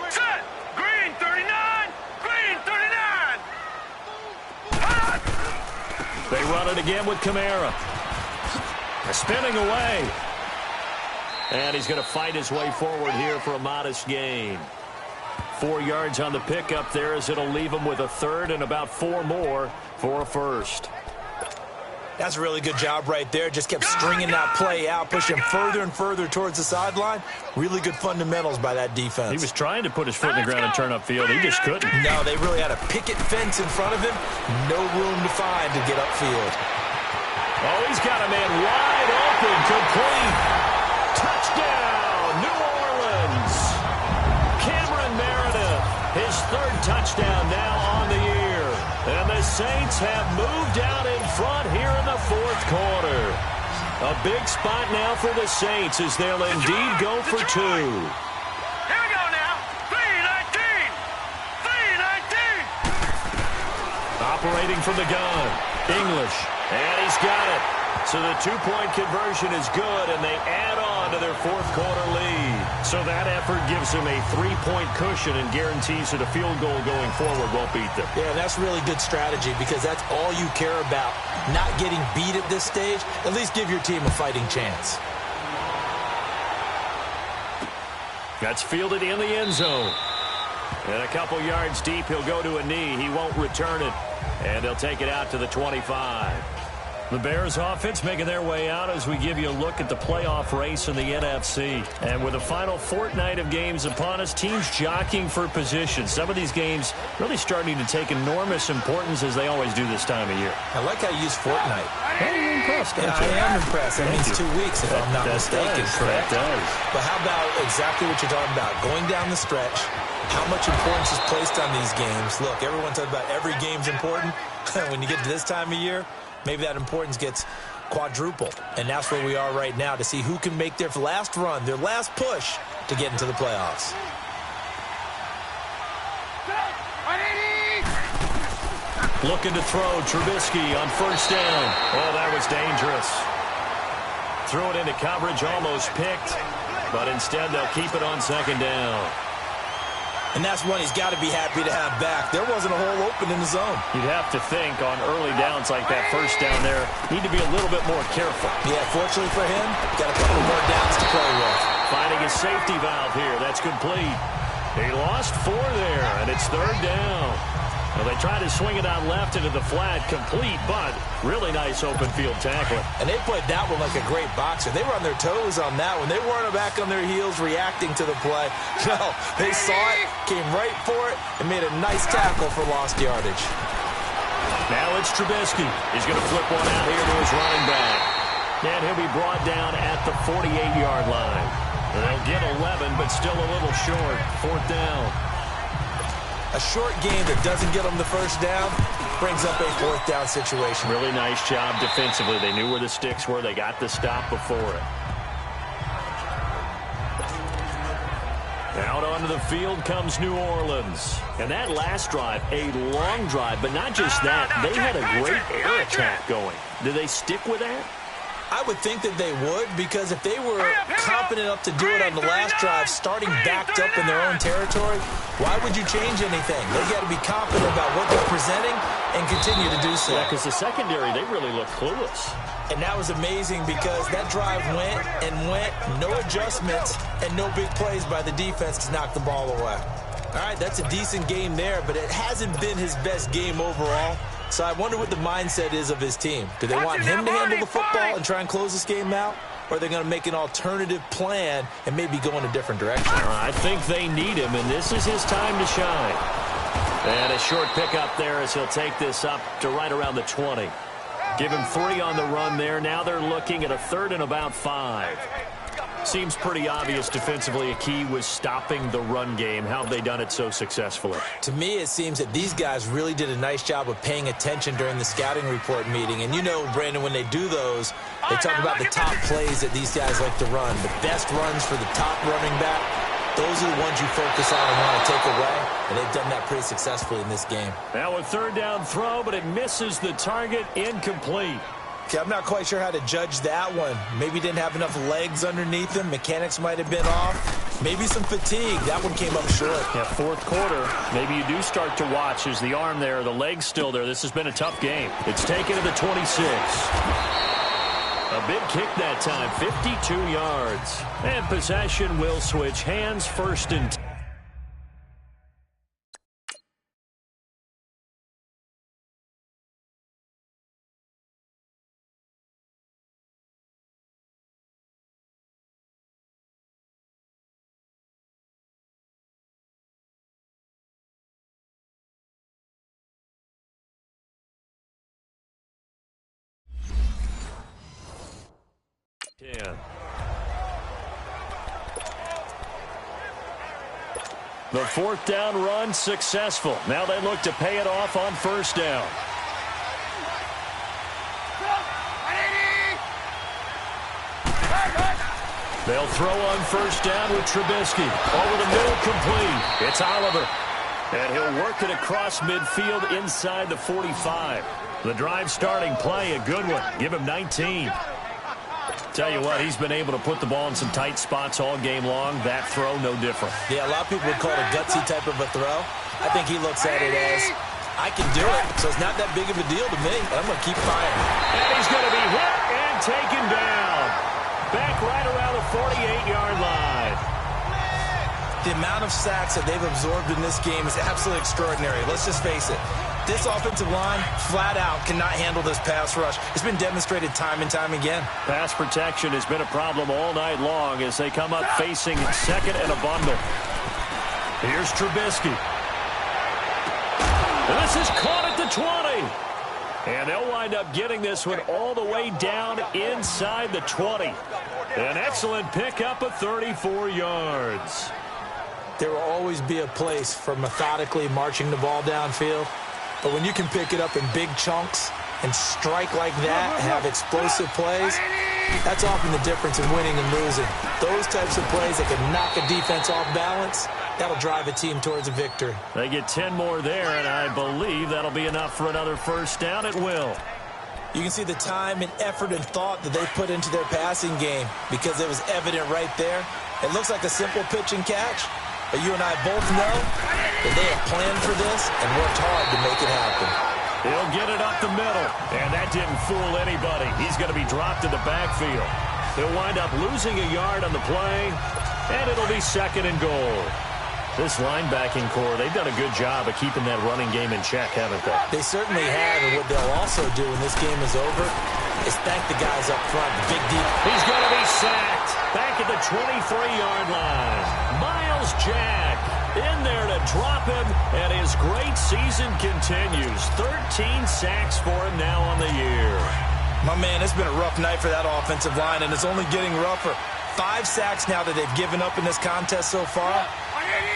Set! Green 39! Green 39! They run it again with Kamara. Spinning away. And he's going to fight his way forward here for a modest gain. 4 yards on the pickup there as it'll leave him with a third and about 4 more for a first. That's a really good job right there. Just kept stringing that play out, pushing further and further towards the sideline. Really good fundamentals by that defense. He was trying to put his foot in the ground and turn upfield. He just couldn't. No, they really had a picket fence in front of him. No room to find to get upfield. Oh, he's got a man wide open, complete. Touchdown, New Orleans. Cameron Meredith, his 3rd touchdown now on the year. And the Saints have moved out in front here in the 4th quarter. A big spot now for the Saints as they'll indeed go for 2. Here we go now. 3-19! 3-19! Operating from the gun. English. And he's got it. So the 2-point conversion is good, and they add on to their 4th quarter lead. So that effort gives them a 3-point cushion and guarantees that a field goal going forward won't beat them. Yeah, that's really good strategy because that's all you care about. Not getting beat at this stage. At least give your team a fighting chance. That's fielded in the end zone. And a couple yards deep, he'll go to a knee. He won't return it. And they'll take it out to the 25. The Bears offense making their way out as we give you a look at the playoff race in the NFC. And with the final fortnight of games upon us, teams jockeying for position. Some of these games really starting to take enormous importance as they always do this time of year. I like how you use fortnight. You're impressed, Yeah, I am impressed. That means 2 weeks if I'm not mistaken. That does. But how about exactly what you're talking about? Going down the stretch, how much importance is placed on these games. Look, everyone talks about every game's important. When you get to this time of year, maybe that importance gets quadrupled. And that's where we are right now to see who can make their last run, their last push to get into the playoffs. Looking to throw, Trubisky on 1st down. Oh, that was dangerous. Threw it into coverage, almost picked. But instead, they'll keep it on 2nd down. And that's one he's got to be happy to have back. There wasn't a hole open in the zone. You'd have to think on early downs like that 1st down there, need to be a little bit more careful. Yeah, fortunately for him, got a couple more downs to play with. Finding a safety valve here. That's complete. He lost 4 there, and it's 3rd down. Well, they try to swing it out left into the flat, complete, but really nice open field tackling. And they played that one like a great boxer. They were on their toes on that one. They weren't back on their heels reacting to the play. No, they saw it, came right for it, and made a nice tackle for lost yardage. Now it's Trubisky. He's going to flip one out here to his running back. And he'll be brought down at the 48-yard line. They'll get 11, but still a little short. 4th down. A short game that doesn't get them the 1st down brings up a 4th down situation. Really nice job defensively. They knew where the sticks were. They got the stop before it. Out onto the field comes New Orleans. And that last drive, a long drive, but not just that. They had a great air attack going. Do they stick with that? I would think that they would, because if they were confident enough to do it on the last drive, starting backed up in their own territory, why would you change anything? They got to be confident about what they're presenting and continue to do so. Yeah, because the secondary, they really look clueless. And that was amazing because that drive went and went, no adjustments, and no big plays by the defense to knock the ball away. All right, that's a decent game there, but it hasn't been his best game overall. So I wonder what the mindset is of his team. Do they want him to handle the football and try and close this game out? Or are they going to make an alternative plan and maybe go in a different direction? I think they need him, and this is his time to shine. And a short pickup there as he'll take this up to right around the 20. Give him 3 on the run there. Now they're looking at a 3rd and about 5. Seems pretty obvious defensively a key was stopping the run game. How have they done it so successfully? To me, it seems that these guys really did a nice job of paying attention during the scouting report meeting. And you know, Brandon, when they do those, they talk about the top plays that these guys like to run. The best runs for the top running back, those are the ones you focus on and want to take away. And they've done that pretty successfully in this game. Now a 3rd down throw, but it misses the target, incomplete. Okay, I'm not quite sure how to judge that one. Maybe didn't have enough legs underneath him. Mechanics might have been off. Maybe some fatigue. That one came up short. Yeah, 4th quarter. Maybe you do start to watch as the arm there, the leg's still there. This has been a tough game. It's taken to the 26. A big kick that time, 52 yards. And possession will switch hands, 1st and 10. The 4th down run successful. Now they look to pay it off on 1st down. They'll throw on 1st down with Trubisky. Over the middle, complete. It's Oliver. And he'll work it across midfield inside the 45. The drive starting play, a good one. Give him 19. Tell you what, he's been able to put the ball in some tight spots all game long. That throw, no different. Yeah, a lot of people would call it a gutsy type of a throw. I think he looks at it as, I can do it, so it's not that big of a deal to me. I'm going to keep firing. And he's going to be hit and taken down. Back right around the 48-yard line. The amount of sacks that they've absorbed in this game is absolutely extraordinary. Let's just face it. This offensive line, flat out, cannot handle this pass rush. It's been demonstrated time and time again. Pass protection has been a problem all night long as they come up facing 2nd and a bundle. Here's Trubisky. And this is caught at the 20. And they'll wind up getting this one all the way down inside the 20. An excellent pickup of 34 yards. There will always be a place for methodically marching the ball downfield. But when you can pick it up in big chunks and strike like that and have explosive plays, that's often the difference in winning and losing. Those types of plays that can knock a defense off balance, that'll drive a team towards a victory. They get 10 more there, and I believe that'll be enough for another 1st down. It will. You can see the time and effort and thought that they put into their passing game because it was evident right there. It looks like a simple pitch and catch, but you and I both know that they have planned for this and worked hard to make it happen. He'll get it up the middle, and that didn't fool anybody. He's going to be dropped in the backfield. He'll wind up losing a yard on the play, and it'll be 2nd and goal. This linebacking core, they've done a good job of keeping that running game in check, haven't they? They certainly have, and what they'll also do when this game is over is thank the guys up front, the big deep. He's going to be sacked back at the 23-yard line. Miles Jack in there to drop him, and his great season continues. 13 sacks for him now on the year. My man, it's been a rough night for that offensive line, and it's only getting rougher. 5 sacks now that they've given up in this contest so far.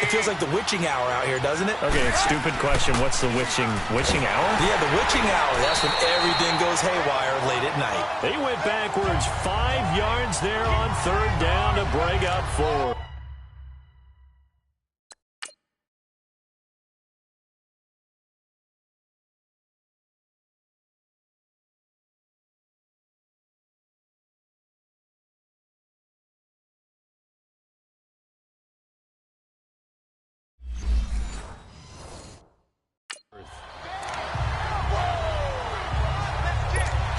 It feels like the witching hour out here, doesn't it? Okay, stupid question. What's the witching hour? Yeah, the witching hour. That's when everything goes haywire late at night. They went backwards 5 yards there on 3rd down to break up 4.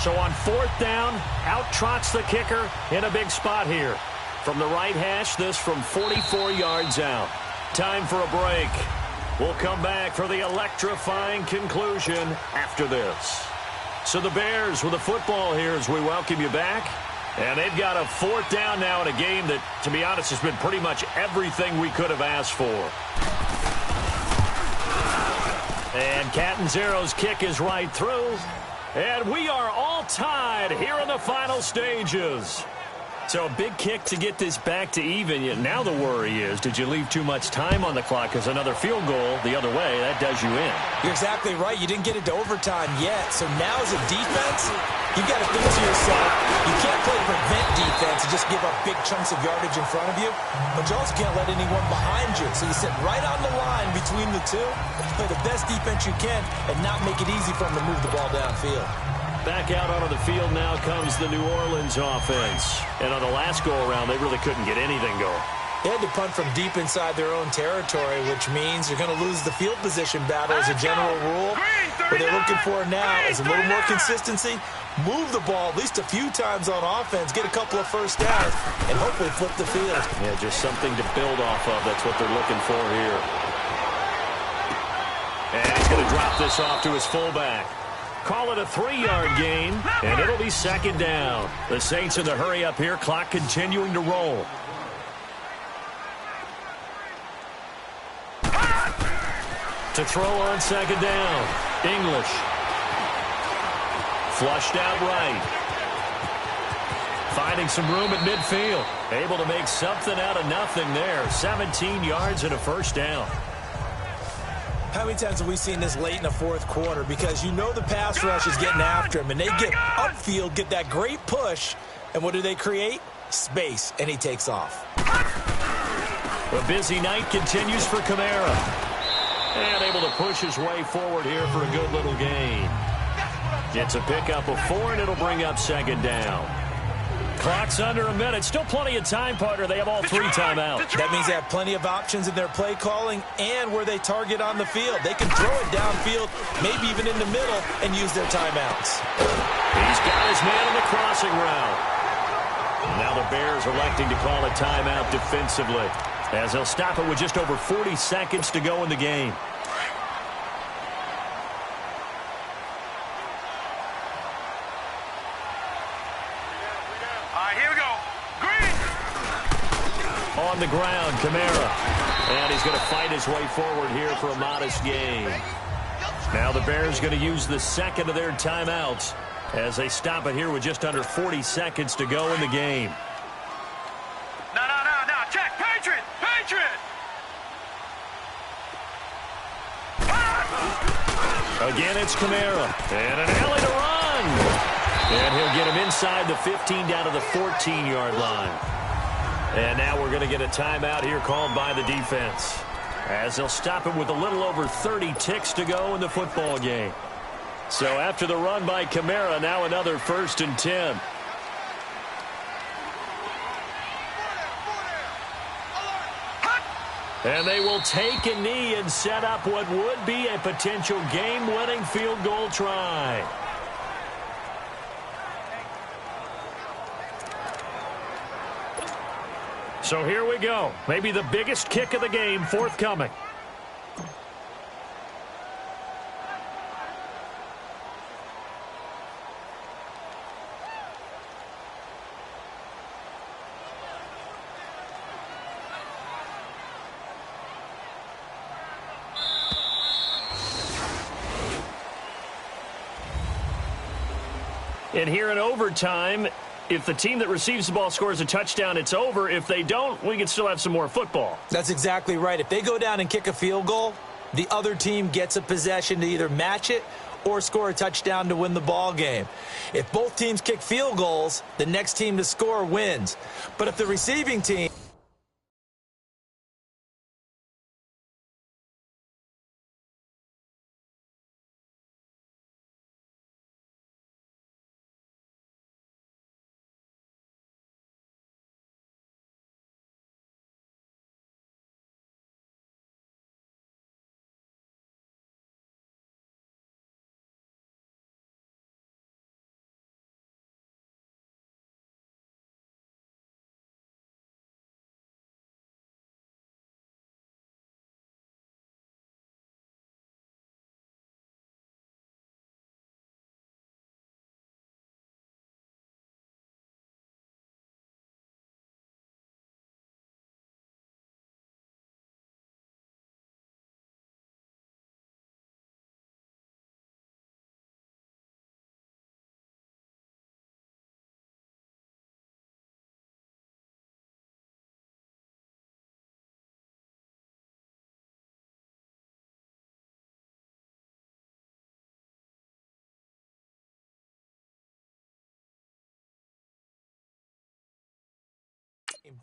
So on 4th down, out trots the kicker in a big spot here. From the right hash, this from 44 yards out. Time for a break. We'll come back for the electrifying conclusion after this. So the Bears with the football here as we welcome you back. And they've got a 4th down now in a game that, to be honest, has been pretty much everything we could have asked for. And Catanzaro's kick is right through. And we are all tied here in the final stages. So a big kick to get this back to even. Now the worry is, did you leave too much time on the clock? Because another field goal the other way, that does you in. You're exactly right. You didn't get it to overtime yet. So now as a defense, you've got to think to yourself, you can't play prevent defense and just give up big chunks of yardage in front of you. But you also can't let anyone behind you. So you sit right on the line between the two. Play the best defense you can and not make it easy for them to move the ball downfield. Back out onto the field now comes the New Orleans offense. And on the last go-around, they really couldn't get anything going. They had to punt from deep inside their own territory, which means you're going to lose the field position battle as a general rule. What they're looking for now is a little more consistency, move the ball at least a few times on offense, get a couple of first downs, and hopefully flip the field. Yeah, just something to build off of. That's what they're looking for here. And he's going to drop this off to his fullback. Call it a 3-yard gain, and it'll be 2nd down. The Saints in the hurry up here, clock continuing to roll. To throw on 2nd down, English. Flushed out right. Finding some room at midfield. Able to make something out of nothing there. 17 yards and a 1st down. How many times have we seen this late in the 4th quarter? Because you know the pass rush is getting after him, and they get upfield, get that great push, and what do they create? Space, and he takes off. A busy night continues for Kamara. And able to push his way forward here for a good little gain. Gets a pickup of 4, and it'll bring up 2nd down. Clock's under a minute. Still plenty of time, partner. They have all 3 timeouts. That means they have plenty of options in their play calling and where they target on the field. They can throw it downfield, maybe even in the middle, and use their timeouts. He's got his man on the crossing route. Now the Bears electing to call a timeout defensively, as they'll stop it with just over 40 seconds to go in the game. On the ground, Kamara. And he's going to fight his way forward here for a modest gain. Now the Bears going to use the 2nd of their timeouts as they stop it here with just under 40 seconds to go in the game. No. Check. Patriot. Again, it's Kamara. And an alley to run. And he'll get him inside the 15 down to the 14-yard line. And now we're going to get a timeout here called by the defense, as they'll stop it with a little over 30 ticks to go in the football game. So after the run by Kamara, now another 1st and 10. And they will take a knee and set up what would be a potential game-winning field goal try. So here we go. Maybe the biggest kick of the game forthcoming. And here in overtime, if the team that receives the ball scores a touchdown, it's over. If they don't, we can still have some more football. That's exactly right. If they go down and kick a field goal, the other team gets a possession to either match it or score a touchdown to win the ball game. If both teams kick field goals, the next team to score wins. But if the receiving team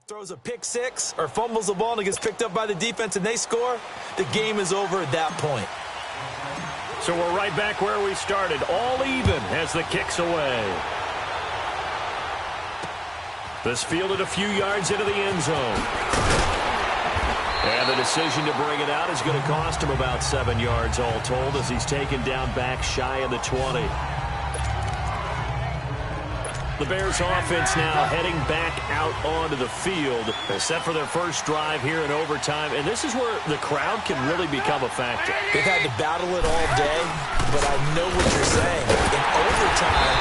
Throws a pick six or fumbles the ball and it gets picked up by the defense and they score, the game is over at that point. So we're right back where we started, all even as the kick's away. This fielded a few yards into the end zone. And the decision to bring it out is going to cost him about 7 yards all told as he's taken down back shy of the 20. The Bears offense now heading back out onto the field. They're set for their first drive here in overtime, and this is where the crowd can really become a factor. They've had to battle it all day, but I know what you're saying. In overtime,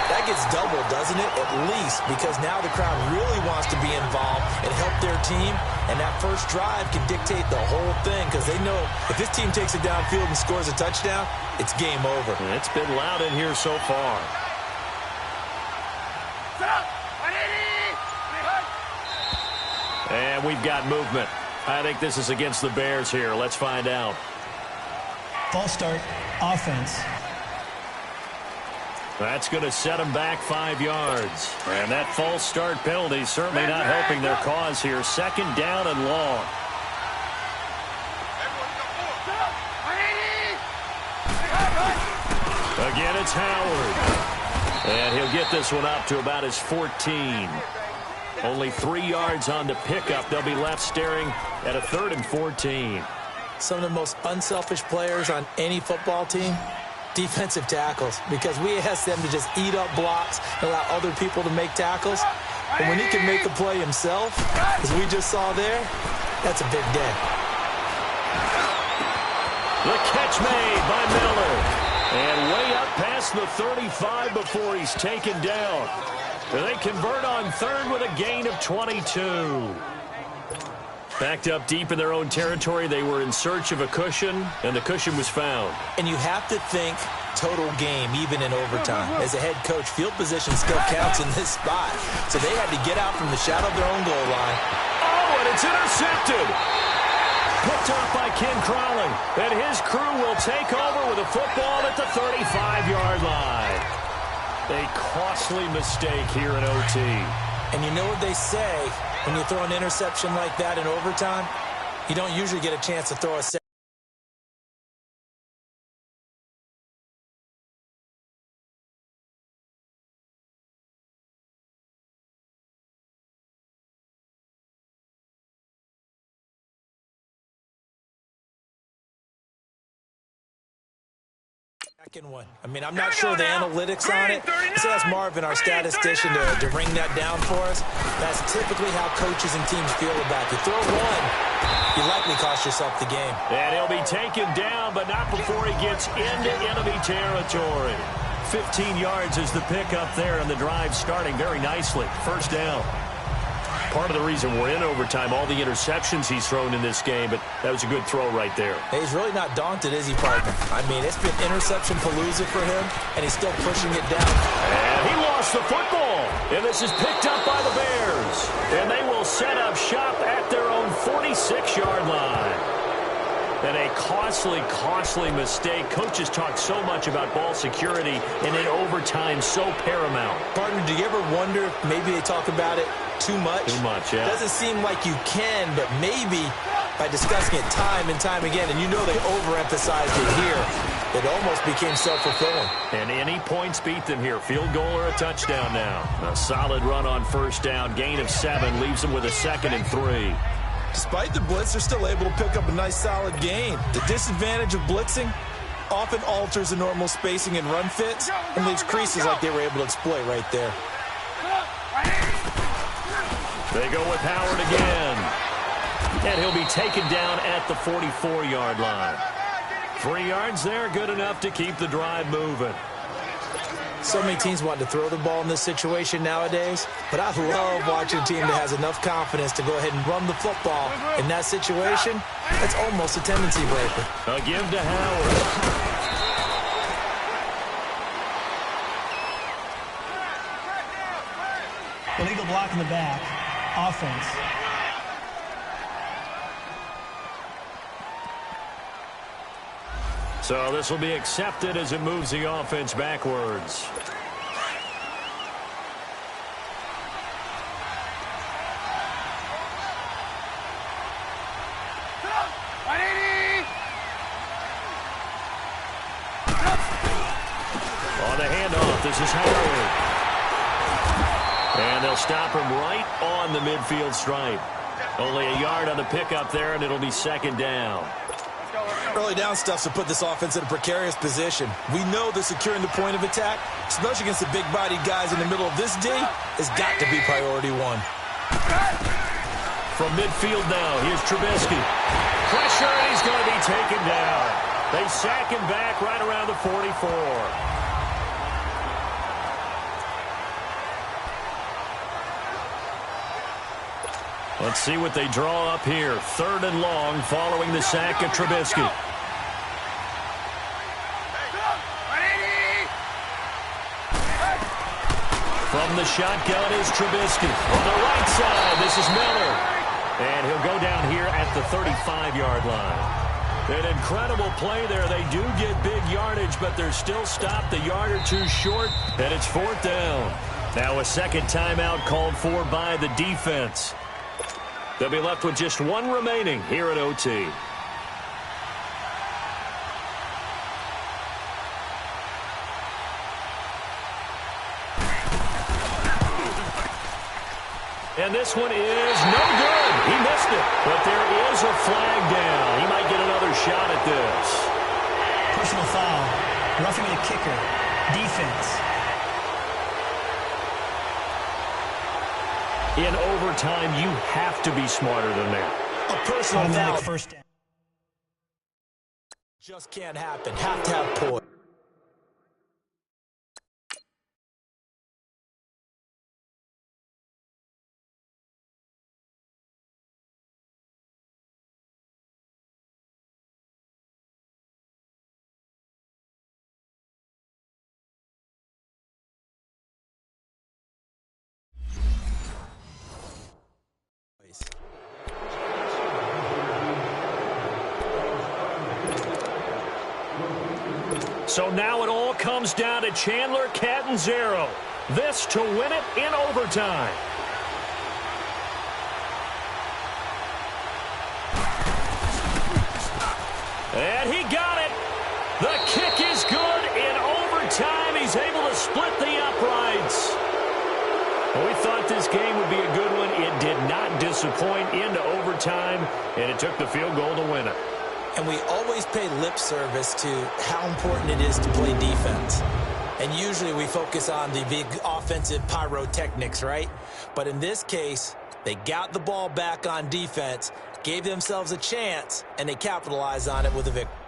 that gets doubled, doesn't it? At least, because now the crowd really wants to be involved and help their team, and that first drive can dictate the whole thing because they know if this team takes it downfield and scores a touchdown, it's game over. And it's been loud in here so far. And we've got movement. I think this is against the Bears here. Let's find out. False start, offense. That's going to set them back 5 yards. And that false start penalty certainly not helping their cause here. Second down and long. Again, it's Howard. And he'll get this one up to about his 14. Only 3 yards on the pickup. They'll be left staring at a 3rd and 14. Some of the most unselfish players on any football team, defensive tackles, because we ask them to just eat up blocks and allow other people to make tackles. But when he can make a play himself, as we just saw there, that's a big day. The catch made by Miller. And way up past the 35 before he's taken down. They convert on 3rd with a gain of 22. Backed up deep in their own territory, they were in search of a cushion, and the cushion was found. And you have to think total game, even in overtime. As a head coach, field position still counts in this spot. So they had to get out from the shadow of their own goal line. Oh, and it's intercepted. Picked off by Ken Crowley. And his crew will take over with a football at the 35-yard line. A costly mistake here in OT. And you know what they say, when you throw an interception like that in overtime, you don't usually get a chance to throw a second. Second one. I mean, I'm not sure the analytics on it. So that's Marvin, our statistician, to bring that down for us. That's typically how coaches and teams feel about it. Throw one, you likely cost yourself the game. And he'll be taken down, but not before he gets into enemy territory. 15 yards is the pickup there, and the drive starting very nicely. First down. Part of the reason we're in overtime, all the interceptions he's thrown in this game, but that was a good throw right there. Hey, he's really not daunted, is he, partner? I mean, it's been interception palooza for him, and he's still pushing it down. And he lost the football, and this is picked up by the Bears. And they will set up shop at their own 46-yard line. And a costly mistake. Coaches talk so much about ball security, and in overtime, so paramount. Partner, do you ever wonder if maybe they talk about it too much? Too much, yeah. It doesn't seem like you can, but maybe by discussing it time and time again, and you know they overemphasized it here, it almost became self-fulfilling. And any points beat them here. Field goal or a touchdown now. A solid run on first down. Gain of 7 leaves them with a 2nd and 3. Despite the blitz, they're still able to pick up a nice solid gain. The disadvantage of blitzing often alters the normal spacing and run fits and leaves creases like they were able to exploit right there. They go with Howard again. And he'll be taken down at the 44-yard line. 3 yards there, good enough to keep the drive moving. So many teams want to throw the ball in this situation nowadays, but I love watching a team that has enough confidence to go ahead and run the football. In that situation, that's almost a tendency breaker. A give to Howard. Illegal block in the back. Offense. So this will be accepted as it moves the offense backwards. This is Howard. And they'll stop him right on the midfield stripe. Only a yard on the pickup there, and it'll be second down. Early down stuff to put this offense in a precarious position. We know that securing the point of attack, especially against the big-bodied guys in the middle of this D, has got to be priority one. From midfield now, here's Trubisky. Pressure, and he's going to be taken down. They sack him back right around the 44. Let's see what they draw up here. 3rd and long following the sack of Trubisky. From the shotgun is Trubisky. On the right side, this is Miller. And he'll go down here at the 35-yard line. An incredible play there. They do get big yardage, but they're still stopped a yard or two short, and it's 4th down. Now a second timeout called for by the defense. They'll be left with just one remaining here at OT. And this one is no good. He missed it. But there is a flag down. He might get another shot at this. Personal foul. Roughing the kicker. Defense. In overtime, you have to be smarter than that. A personal foul. First down. Just can't happen. Have to have poise. So now it all comes down to Chandler Catanzaro. This to win it in overtime. And he got it. The kick is good in overtime. He's able to split the uprights. Well, we thought this game would be a good one. It did not disappoint into overtime, and it took the field goal to win it. And we always pay lip service to how important it is to play defense. And usually we focus on the big offensive pyrotechnics, right? But in this case, they got the ball back on defense, gave themselves a chance, and they capitalized on it with a victory.